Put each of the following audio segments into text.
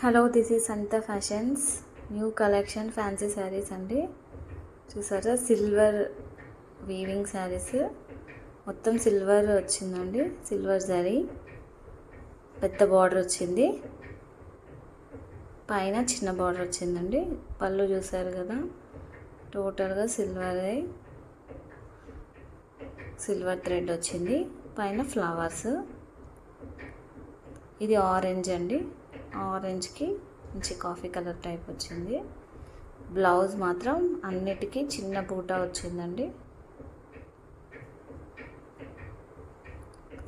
Hello, this is సంత fashions. New collection fancy saris అండి. చూసారా, సిల్వర్ వీవింగ్ శారీస్, మొత్తం సిల్వర్ వచ్చిందండి. సిల్వర్ జరీ, పెద్ద బార్డర్ వచ్చింది, పైన చిన్న బార్డర్ వచ్చిందండి. పళ్ళు చూసారు కదా, టోటల్గా సిల్వర్ థ్రెడ్ వచ్చింది, పైన ఫ్లవర్స్. ఇది ఆరెంజ్ అండి, ఆరెంజ్కి మంచి కాఫీ కలర్ టైప్ వచ్చింది. బ్లౌజ్ మాత్రం అన్నిటికీ చిన్న బూటా వచ్చిందండి.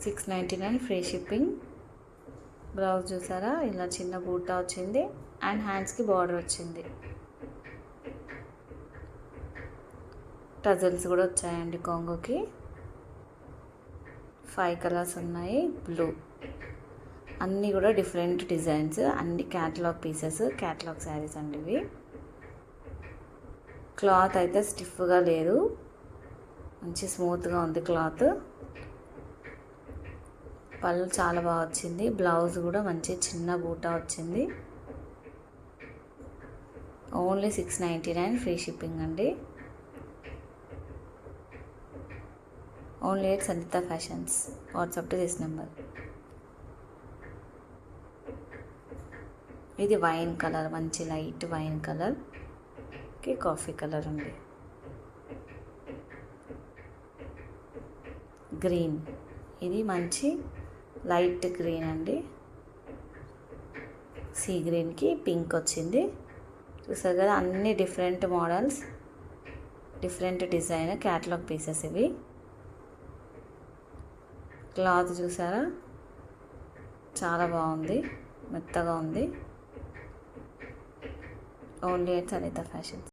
699 ఫ్రీ షిప్పింగ్. బ్లౌజ్ చూసారా, ఇలా చిన్న బూటా వచ్చింది అండ్ హ్యాండ్స్కి బార్డర్ వచ్చింది. టజల్స్ కూడా వచ్చాయండి కాంగోకి. 5 కలర్స్ ఉన్నాయి. బ్లూ, అన్నీ కూడా డిఫరెంట్ డిజైన్స్, అన్ని క్యాటలాగ్ పీసెస్, క్యాటలాగ్ శారీస్ అండి ఇవి. క్లాత్ అయితే స్టిఫ్గా లేదు, మంచి స్మూత్గా ఉంది క్లాత్. పళ్ళు చాలా బాగా వచ్చింది. బ్లౌజ్ కూడా మంచి చిన్న బూటా వచ్చింది. ఓన్లీ 699 ఫ్రీ షిప్పింగ్ అండి. ఓన్లీ ఎట్ సంత fashions. WhatsApp to this number. ఇది వైన్ కలర్, మంచి లైట్ వైన్ కలర్కి కాఫీ కలర్ ఉంది. గ్రీన్, ఇది మంచి లైట్ గ్రీన్ అండి. సీ గ్రీన్కి పింక్ వచ్చింది. చూసారు కదా, అన్ని different models, different design, catalogue pieces ఇవి. క్లాత్ చూసారా, చాలా బాగుంది, మెత్తగా ఉంది. Only at Saritha fashions.